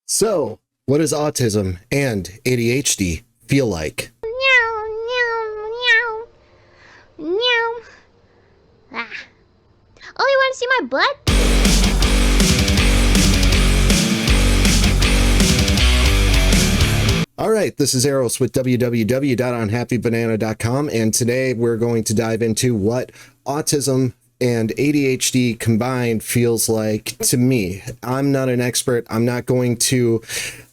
So, what does autism and ADHD feel like? Meow, meow, meow, meow. Ah. Oh, you want to see my butt? All right, this is Eros with www.unhappybanana.com, and today we're going to dive into what autism and ADHD combined feels like to me. I'm not an expert. I'm not going to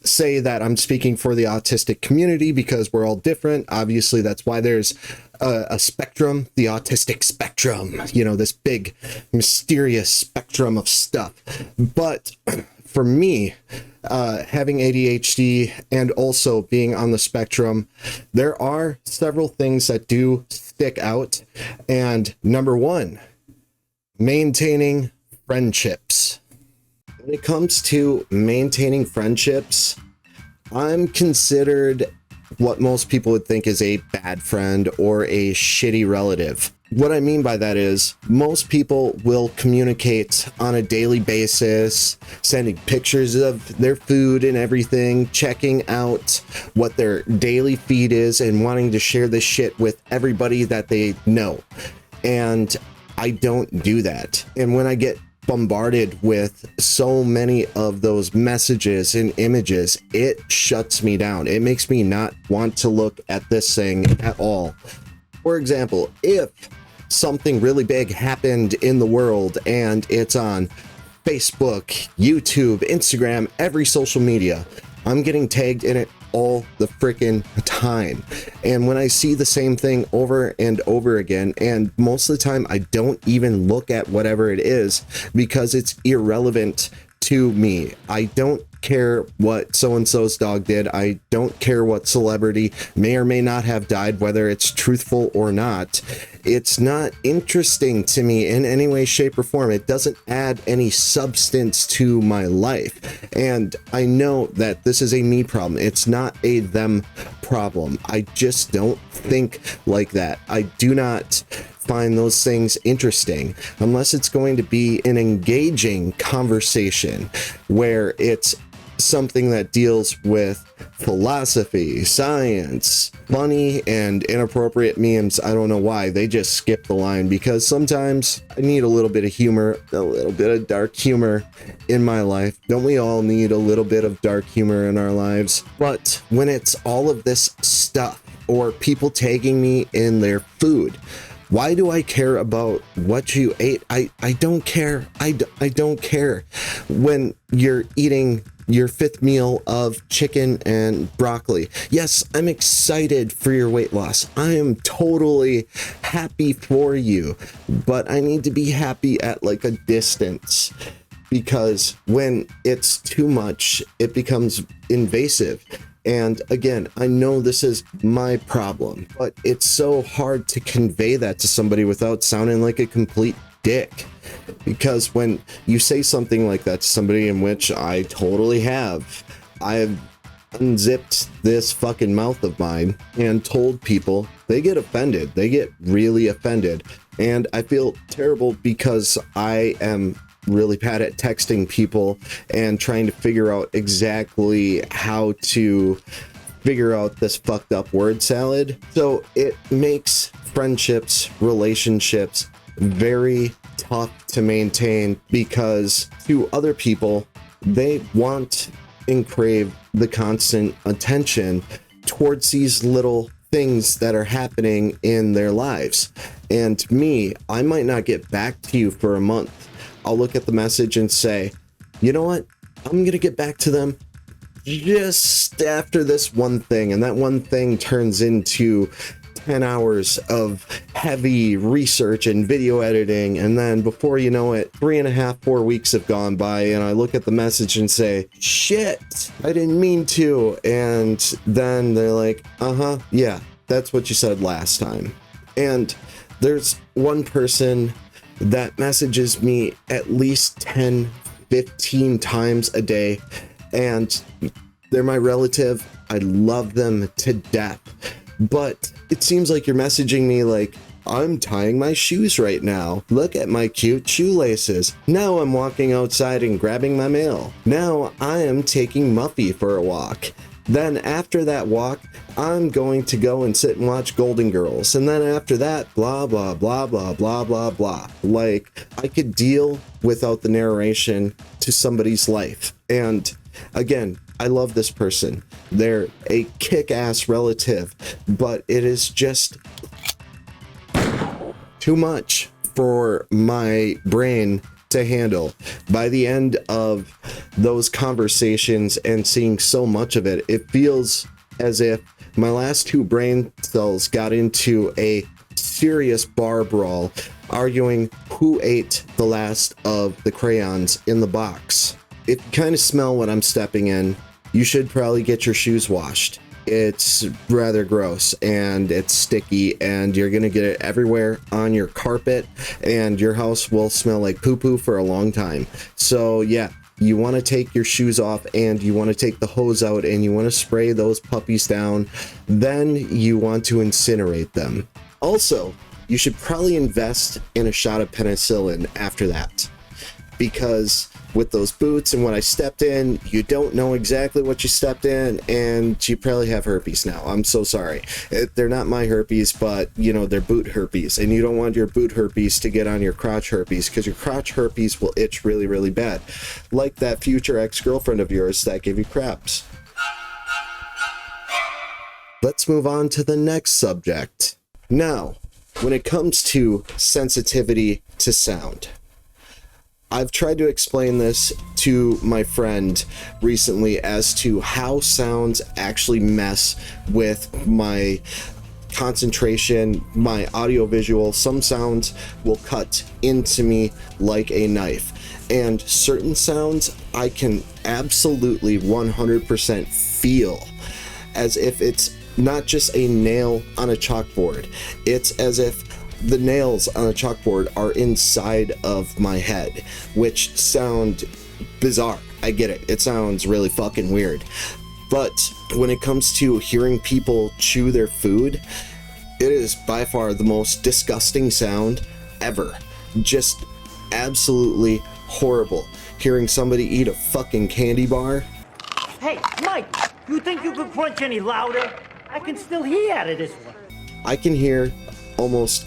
say that I'm speaking for the autistic community because we're all different. Obviously, that's why there's a spectrum, the autistic spectrum, this big mysterious spectrum of stuff. But for me, having ADHD and also being on the spectrum, there are several things that do stick out. And number one, maintaining friendships. When it comes to maintaining friendships, I'm considered what most people would think is a bad friend or a shitty relative. What I mean by that is most people will communicate on a daily basis, sending pictures of their food and everything, checking out what their daily feed is, and wanting to share this shit with everybody that they know. And I don't do that. And when I get bombarded with so many of those messages and images, it shuts me down. It makes me not want to look at this thing at all. For example, if something really big happened in the world and it's on Facebook, YouTube, Instagram, every social media, I'm getting tagged in it all the freaking time. And when I see the same thing over and over again, and most of the time I don't even look at whatever it is because it's irrelevant to me. I don't care what so-and-so's dog did. I don't care what celebrity may or may not have died, whether it's truthful or not. It's not interesting to me in any way, shape, or form. It doesn't add any substance to my life. And I know that this is a me problem. It's not a them problem. I just don't think like that. I do not find those things interesting unless it's going to be an engaging conversation where it's something that deals with philosophy, science, funny and inappropriate memes. I don't know why they just skip the line, because sometimes I need a little bit of humor, a little bit of dark humor in my life. Don't we all need a little bit of dark humor in our lives? But when it's all of this stuff or people tagging me in their food, why do I care about what you ate? I don't care. I don't care. When you're eating your fifth meal of chicken and broccoli, yes, I'm excited for your weight loss. I am totally happy for you, but I need to be happy at like a distance, because when it's too much, it becomes invasive. And again, I know this is my problem, but it's so hard to convey that to somebody without sounding like a complete dick. Because when you say something like that to somebody, in which I totally have, I've unzipped this fucking mouth of mine and told people, they get offended. They get really offended. And I feel terrible because I am really bad at texting people and trying to figure out exactly how to figure out this fucked up word salad. So it makes friendships, relationships very tough to maintain, because to other people, they want and crave the constant attention towards these little things that are happening in their lives. And me, I might not get back to you for a month. I'll look at the message and say, you know what? I'm going to get back to them just after this one thing. And that one thing turns into 10 hours of heavy research and video editing. And then before you know it, 3.5, 4 weeks have gone by, and I look at the message and say, shit, I didn't mean to. And then they're like, yeah, that's what you said last time. And there's one person that messages me at least 10, 15 times a day, and they're my relative. I love them to death, but it seems like you're messaging me like I'm tying my shoes right now. Look at my cute shoelaces. Now I'm walking outside and grabbing my mail. Now I am taking Muffy for a walk. Then after that walk, I'm going to go and sit and watch Golden Girls. And then after that, blah, blah, blah, blah, blah, blah, blah. Like, I could deal without the narration to somebody's life. And again, I love this person. They're a kick-ass relative, but it is just too much for my brain to handle. By the end of those conversations and seeing so much of it, it feels as if my last two brain cells got into a serious bar brawl, arguing who ate the last of the crayons in the box. If you kind of smell what I'm stepping in, you should probably get your shoes washed. It's rather gross and it's sticky and you're gonna get it everywhere on your carpet and your house will smell like poo-poo for a long time. So yeah, you want to take your shoes off and you want to take the hose out and you want to spray those puppies down. Then you want to incinerate them. Also, you should probably invest in a shot of penicillin after that, because with those boots and what I stepped in, you don't know exactly what you stepped in, and you probably have herpes now. I'm so sorry. They're not my herpes, but, you know, they're boot herpes, and you don't want your boot herpes to get on your crotch herpes, because your crotch herpes will itch really, really bad. Like that future ex-girlfriend of yours that gave you craps. Let's move on to the next subject. Now, when it comes to sensitivity to sound, I've tried to explain this to my friend recently as to how sounds actually mess with my concentration, my audio visual. Some sounds will cut into me like a knife, and certain sounds I can absolutely 100% feel as if it's not just a nail on a chalkboard. It's as if the nails on a chalkboard are inside of my head, which sound bizarre. I get it. It sounds really fucking weird. But when it comes to hearing people chew their food, it is by far the most disgusting sound ever. Just absolutely horrible. Hearing somebody eat a fucking candy bar. Hey, Mike, you think you could crunch any louder? I can still hear out of this one. I can hear almost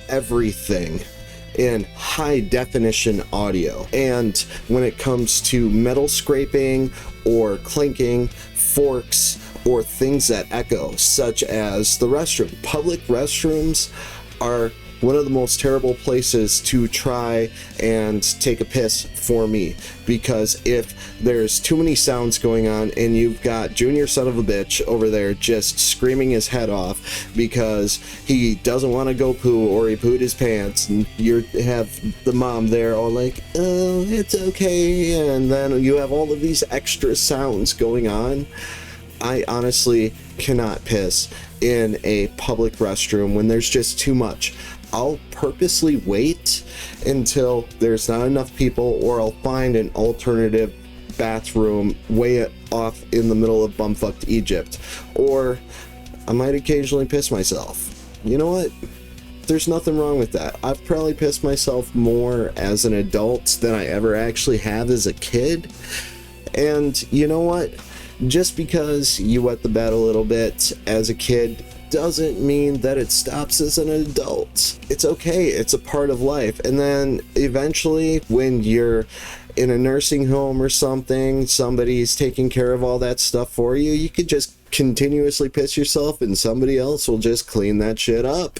everything in high definition audio, and when it comes to metal scraping or clinking, forks, or things that echo, such as the restroom. Public restrooms are one of the most terrible places to try and take a piss for me, because if there's too many sounds going on and you've got Junior son of a bitch over there just screaming his head off because he doesn't want to go poo or he pooed his pants, and you have the mom there all like, oh, it's okay, and then you have all of these extra sounds going on, I honestly cannot piss in a public restroom when there's just too much. I'll purposely wait until there's not enough people, or I'll find an alternative bathroom way off in the middle of bumfucked Egypt, or I might occasionally piss myself. You know what? There's nothing wrong with that. I've probably pissed myself more as an adult than I ever actually have as a kid. And you know what? Just because you wet the bed a little bit as a kid doesn't mean that it stops as an adult. It's okay. It's a part of life. And then eventually, when you're in a nursing home or something, somebody's taking care of all that stuff for you, you could just continuously piss yourself and somebody else will just clean that shit up.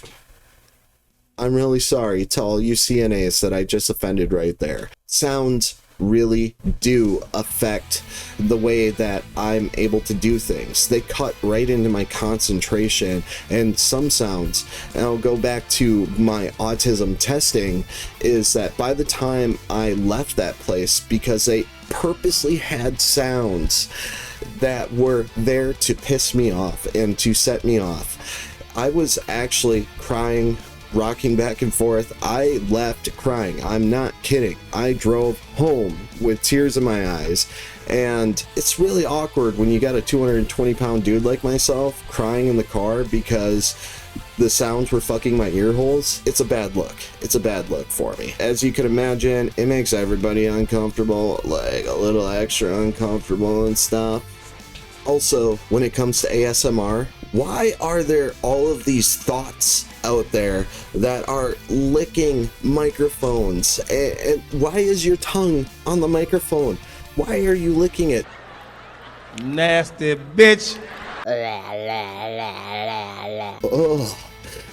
I'm really sorry to all you CNAs that I just offended right there. Sounds really do affect the way that I'm able to do things. They cut right into my concentration, and some sounds, and I'll go back to my autism testing, is that by the time I left that place, because they purposely had sounds that were there to piss me off and to set me off, I was actually crying rocking back and forth. I left crying. I'm not kidding. I drove home with tears in my eyes. And it's really awkward when you got a 220-pound dude like myself crying in the car because the sounds were fucking my ear holes. It's a bad look. It's a bad look for me. As you can imagine, it makes everybody uncomfortable, like a little extra uncomfortable and stuff. Also, when it comes to ASMR, why are there all of these thoughts out there that are licking microphones? And why is your tongue on the microphone? Why are you licking it? Nasty bitch. Ugh.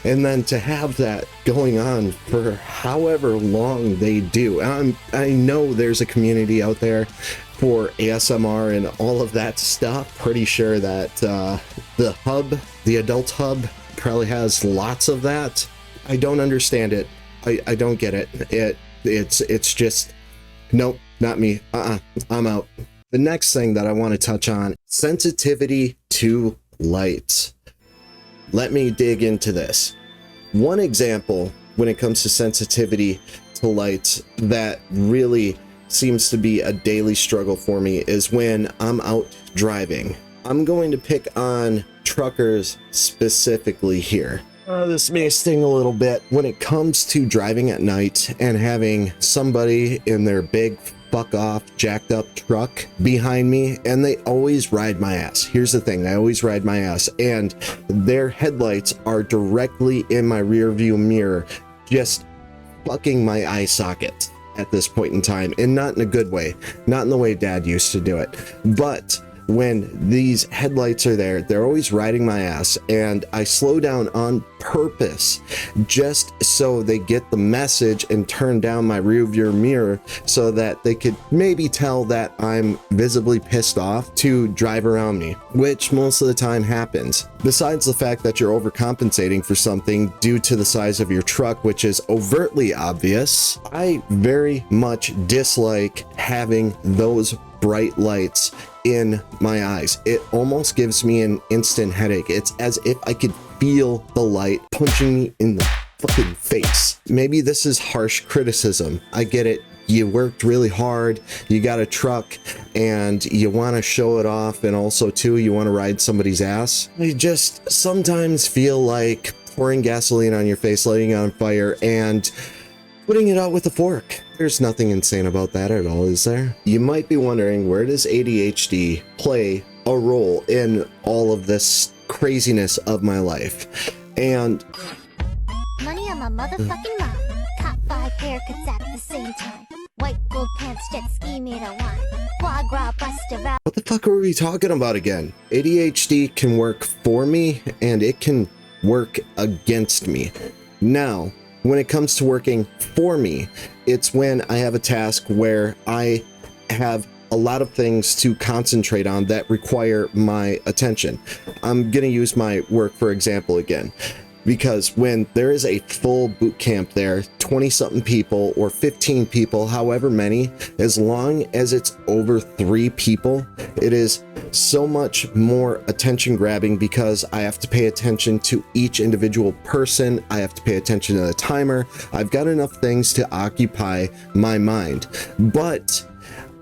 And then to have that going on for however long they do. I know there's a community out there for ASMR and all of that stuff. Pretty sure that the adult hub probably has lots of that. I don't understand it. I don't get it. It's just, nope, not me. I'm out. The next thing that I want to touch on, sensitivity to light. Let me dig into this. One example when it comes to sensitivity to light that really seems to be a daily struggle for me is when I'm out driving. I'm going to pick on truckers specifically here. This may sting a little bit when it comes to driving at night and having somebody in their big fuck off jacked up truck behind me, and they always ride my ass. Here's the thing, they always ride my ass, and their headlights are directly in my rear view mirror, just fucking my eye socket at this point in time, and not in a good way, not in the way Dad used to do it. But when these headlights are there, they're always riding my ass, and I slow down on purpose just so they get the message and turn down my rear view mirror so that they could maybe tell that I'm visibly pissed off to drive around me, which most of the time happens. Besides the fact that you're overcompensating for something due to the size of your truck, which is overtly obvious, I very much dislike having those bright lights in my eyes. It almost gives me an instant headache. It's as if I could feel the light punching me in the fucking face. Maybe this is harsh criticism. I get it. You worked really hard, you got a truck, and you want to show it off, and also too, you want to ride somebody's ass. I just sometimes feel like pouring gasoline on your face, lighting it on fire, and putting it out with a fork. There's nothing insane about that at all, is there? You might be wondering, where does ADHD play a role in all of this craziness of my life? And Money on my motherfucking mind. Cop 5 haircuts at the same time. White gold pants, jet ski made of wine. Foie gras buster out. what the fuck are we talking about again? ADHD can work for me and it can work against me. Now, when it comes to working for me, it's when I have a task where I have a lot of things to concentrate on that require my attention. I'm gonna use my work for example again, because when there is a full boot camp there, 20 something people or 15 people, however many, as long as it's over 3 people, it is so much more attention grabbing because I have to pay attention to each individual person. I have to pay attention to the timer. I've got enough things to occupy my mind. But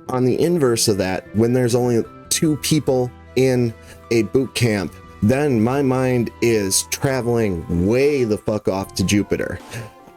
on the inverse of that, when there's only 2 people in a boot camp, then my mind is traveling way the fuck off to Jupiter.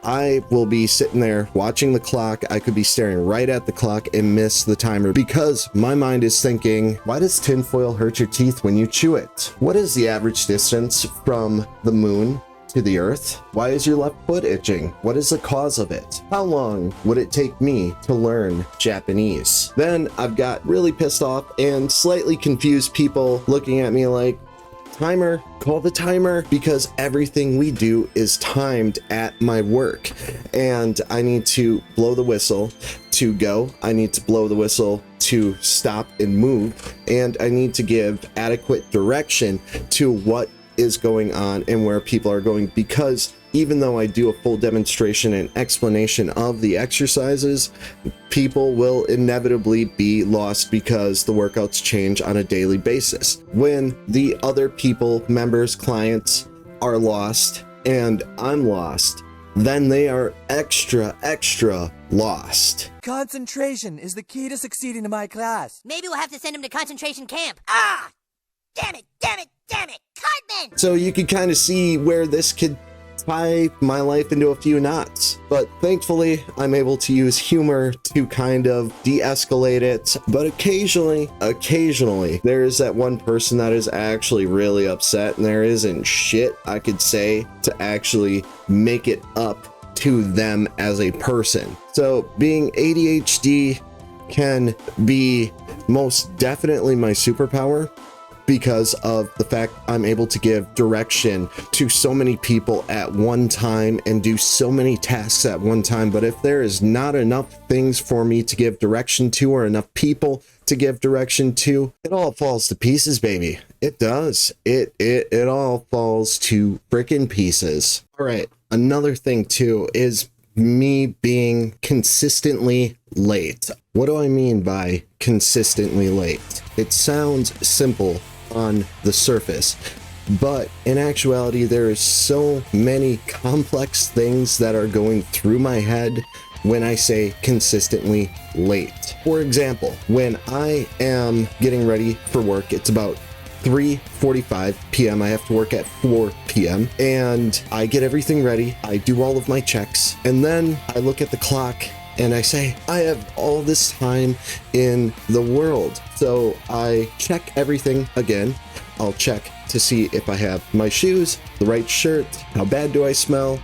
I will be sitting there watching the clock. I could be staring right at the clock and miss the timer because my mind is thinking, why does tinfoil hurt your teeth when you chew it? What is the average distance from the moon to the earth? Why is your left foot itching? What is the cause of it? How long would it take me to learn Japanese? Then I've got really pissed off and slightly confused people looking at me like, timer, call the timer, because everything we do is timed at my work. And I need to blow the whistle to go. I need to blow the whistle to stop and move. And I need to give adequate direction to what is going on and where people are going, because even though I do a full demonstration and explanation of the exercises, people will inevitably be lost because the workouts change on a daily basis. When the other people, members, clients are lost and I'm lost, then they are extra lost. Concentration is the key to succeeding in my class. Maybe we'll have to send him to concentration camp. Ah! Damn it! Cartman! So you can kind of see where this could tie my life into a few knots. But thankfully, I'm able to use humor to kind of de-escalate it. But occasionally, there is that one person that is actually really upset, and there isn't shit I could say to actually make it up to them as a person. So being ADHD can be most definitely my superpower, because of the fact I'm able to give direction to so many people at one time and do so many tasks at one time. But if there is not enough things for me to give direction to, or enough people to give direction to, it all falls to pieces, baby. It does. It all falls to frickin' pieces. All right. Another thing too is me being consistently late. What do I mean by consistently late? It sounds simple on the surface, but in actuality, there is so many complex things that are going through my head when I say consistently late. For example, when I am getting ready for work, it's about 3:45 p.m. I have to work at 4 p.m. and I get everything ready. I do all of my checks, and then I look at the clock and I say, I have all this time in the world. So I check everything again. I'll check to see if I have my shoes, the right shirt, how bad do I smell?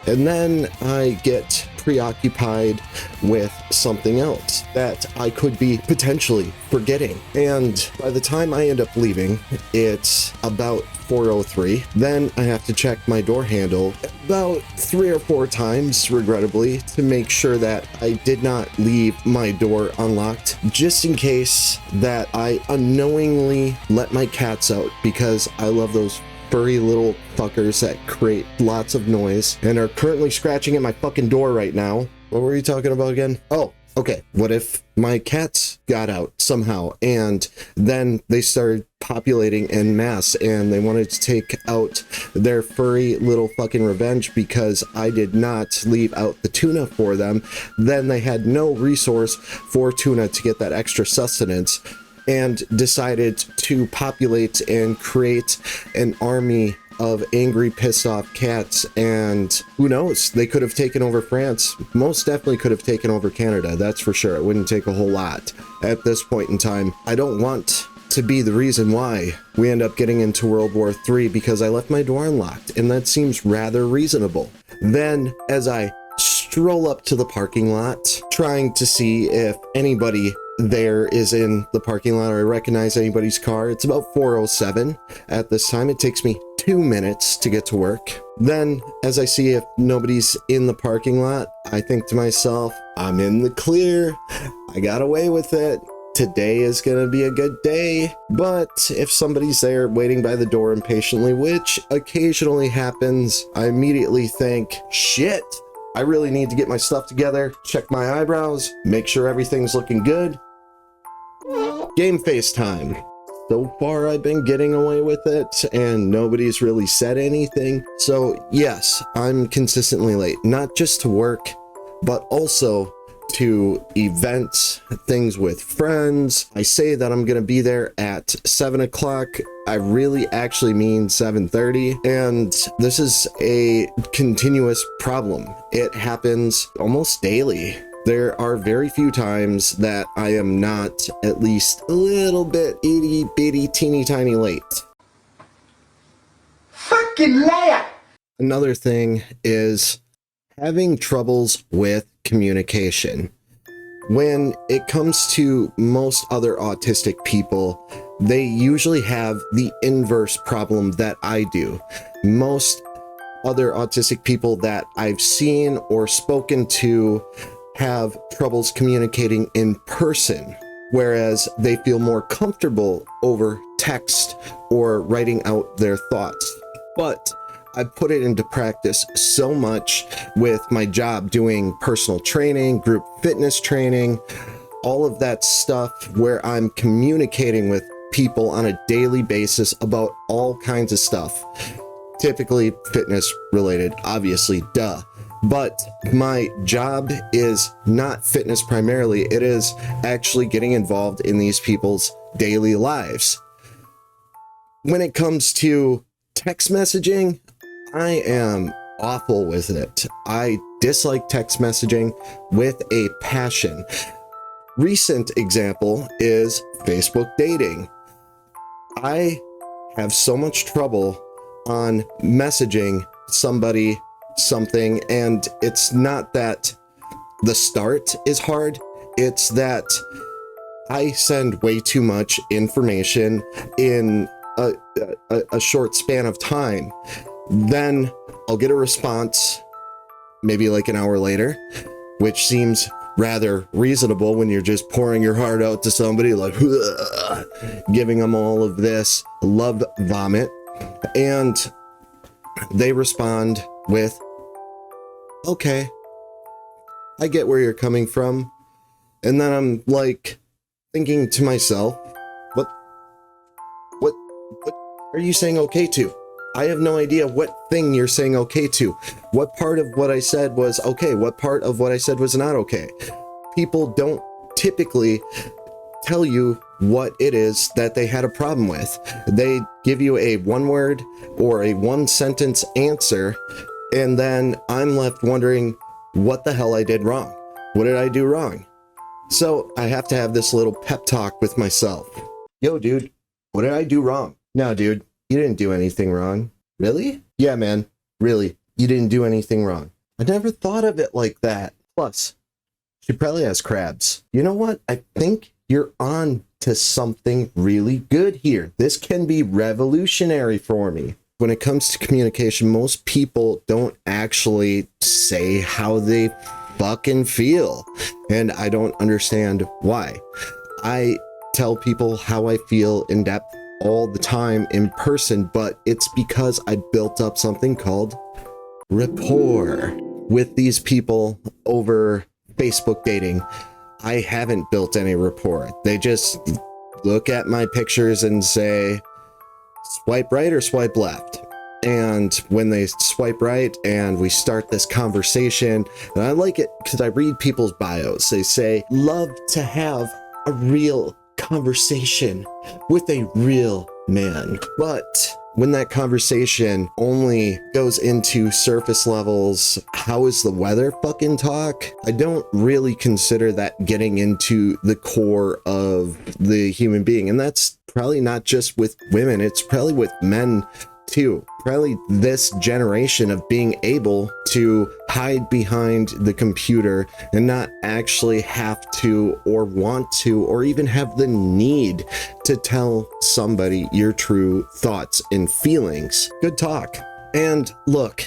And then I get preoccupied with something else that I could be potentially forgetting. And by the time I end up leaving, it's about 4:03. Then I have to check my door handle about 3 or 4 times, regrettably, to make sure that I did not leave my door unlocked, just in case that I unknowingly let my cats out, because I love those furry little fuckers that create lots of noise and are currently scratching at my fucking door right now. What were you talking about again? Oh, okay. What if my cats got out somehow and then they started populating en masse and they wanted to take out their furry little fucking revenge because I did not leave out the tuna for them? Then they had no resource for tuna to get that extra sustenance, and decided to populate and create an army of angry, pissed off cats. And who knows, they could have taken over France. Most definitely could have taken over Canada, that's for sure. It wouldn't take a whole lot at this point in time. I don't want to be the reason why we end up getting into World War III because I left my door unlocked, and that seems rather reasonable. Then, as I stroll up to the parking lot, trying to see if anybody there is in the parking lot or I recognize anybody's car. It's about 4:07 at this time. It takes me 2 minutes to get to work. Then, as I see if nobody's in the parking lot, I think to myself, I'm in the clear. I got away with it. Today is gonna be a good day. But if somebody's there waiting by the door impatiently, which occasionally happens, I immediately think, shit, I really need to get my stuff together, check my eyebrows, make sure everything's looking good. Game face time. So far, I've been getting away with it, and nobody's really said anything. So yes, I'm consistently late, not just to work, but also to events, things with friends. I say that I'm gonna be there at 7 o'clock. I really actually mean 7:30, and this is a continuous problem. It happens almost daily. There are very few times that I am not at least a little bit itty bitty teeny tiny late. Fucking liar! Another thing is having troubles with communication. When it comes to most other autistic people, they usually have the inverse problem that I do. Most other autistic people that I've seen or spoken to have troubles communicating in person, whereas they feel more comfortable over text or writing out their thoughts. But I put it into practice so much with my job doing personal training, group fitness training, all of that stuff where I'm communicating with people on a daily basis about all kinds of stuff. typically fitness related, obviously, duh. But my job is not fitness primarily. It is actually getting involved in these people's daily lives. When it comes to text messaging, I am awful with it. I dislike text messaging with a passion. Recent example is Facebook dating. I have so much trouble on messaging somebody something, and it's not that the start is hard, it's that I send way too much information in a short span of time. Then I'll get a response maybe like an hour later, which seems rather reasonable when you're just pouring your heart out to somebody, like giving them all of this love vomit, and they respond with, okay, I get where you're coming from. And then I'm like thinking to myself, what are you saying okay to? I have no idea what thing you're saying okay to. What part of what I said was okay? What part of what I said was not okay? People don't typically tell you what it is that they had a problem with. They give you a one word or a one sentence answer, and then I'm left wondering what the hell I did wrong. What did I do wrong? So I have to have this little pep talk with myself. Yo, dude, what did I do wrong? No, dude, you didn't do anything wrong. Really? Yeah, man, really, you didn't do anything wrong. I never thought of it like that. Plus, she probably has crabs. You know what? I think you're on to something really good here. This can be revolutionary for me. When it comes to communication, most people don't actually say how they fucking feel. And I don't understand why. I tell people how I feel in depth all the time in person, but it's because I built up something called rapport with these people over Facebook dating. I haven't built any rapport. They just look at my pictures and say, swipe right or swipe left. And when they swipe right and we start this conversation, and I like it because I read people's bios. They say, love to have a real conversation with a real man. But when that conversation only goes into surface levels, how is the weather fucking talk? I don't really consider that getting into the core of the human being. And that's probably not just with women, it's probably with men too. Probably this generation of being able to hide behind the computer and not actually have to or want to or even have the need to tell somebody your true thoughts and feelings. Good talk. And look,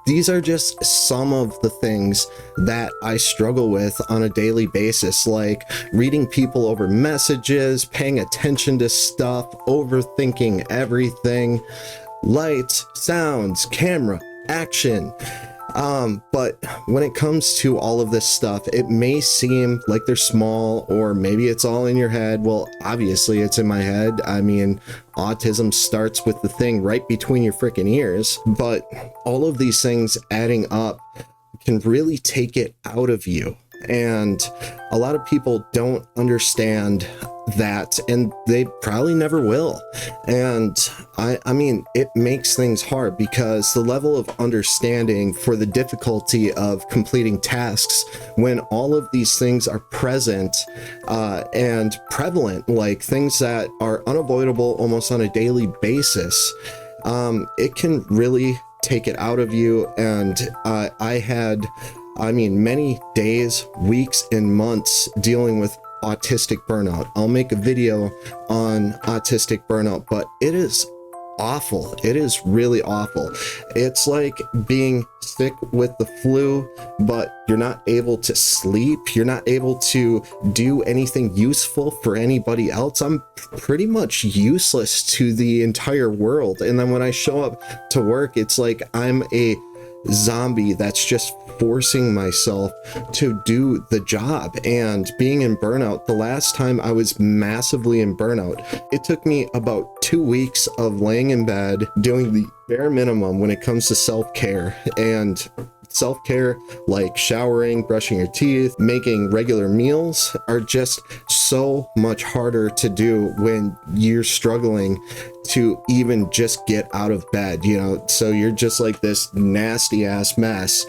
these are just some of the things that I struggle with on a daily basis, like reading people over messages, paying attention to stuff, overthinking everything. Lights, sounds, camera, action. But when it comes to all of this stuff, it may seem like they're small, or maybe it's all in your head. Well, obviously it's in my head. I mean, autism starts with the thing right between your freaking ears, but all of these things adding up can really take it out of you. And a lot of people don't understand that, and they probably never will. And I mean, it makes things hard because the level of understanding for the difficulty of completing tasks when all of these things are present and prevalent, like things that are unavoidable almost on a daily basis, it can really take it out of you. And I had many days, weeks, and months dealing with autistic burnout. I'll make a video on autistic burnout, but it is awful. It is really awful. It's like being sick with the flu, but you're not able to sleep. You're not able to do anything useful for anybody else. I'm pretty much useless to the entire world. And then when I show up to work, it's like I'm a zombie that's just forcing myself to do the job and being in burnout. The last time I was massively in burnout, it took me about 2 weeks of laying in bed doing the bare minimum when it comes to self-care. And self-care, like showering, brushing your teeth, making regular meals, are just so much harder to do when you're struggling to even just get out of bed, you know? So you're just like this nasty ass mess,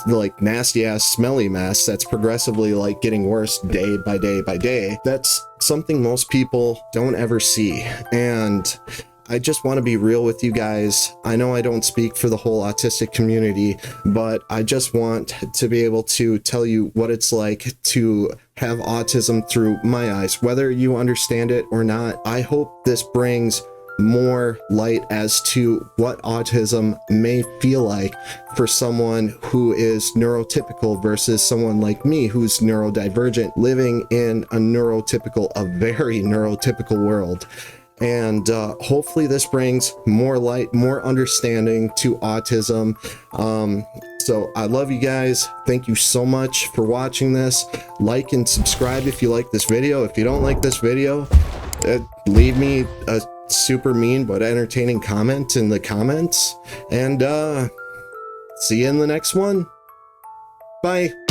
like nasty ass smelly mess that's progressively like getting worse day by day by day. That's something most people don't ever see. And I just want to be real with you guys. I know I don't speak for the whole autistic community, but I just want to be able to tell you what it's like to have autism through my eyes, whether you understand it or not. I hope this brings more light as to what autism may feel like for someone who is neurotypical versus someone like me who's neurodivergent, living in a very neurotypical world. And hopefully this brings more light, more understanding to autism. So I love you guys. Thank you so much for watching this. Like and subscribe if you like this video. If you don't like this video, leave me a super mean but entertaining comment in the comments. And see you in the next one. Bye.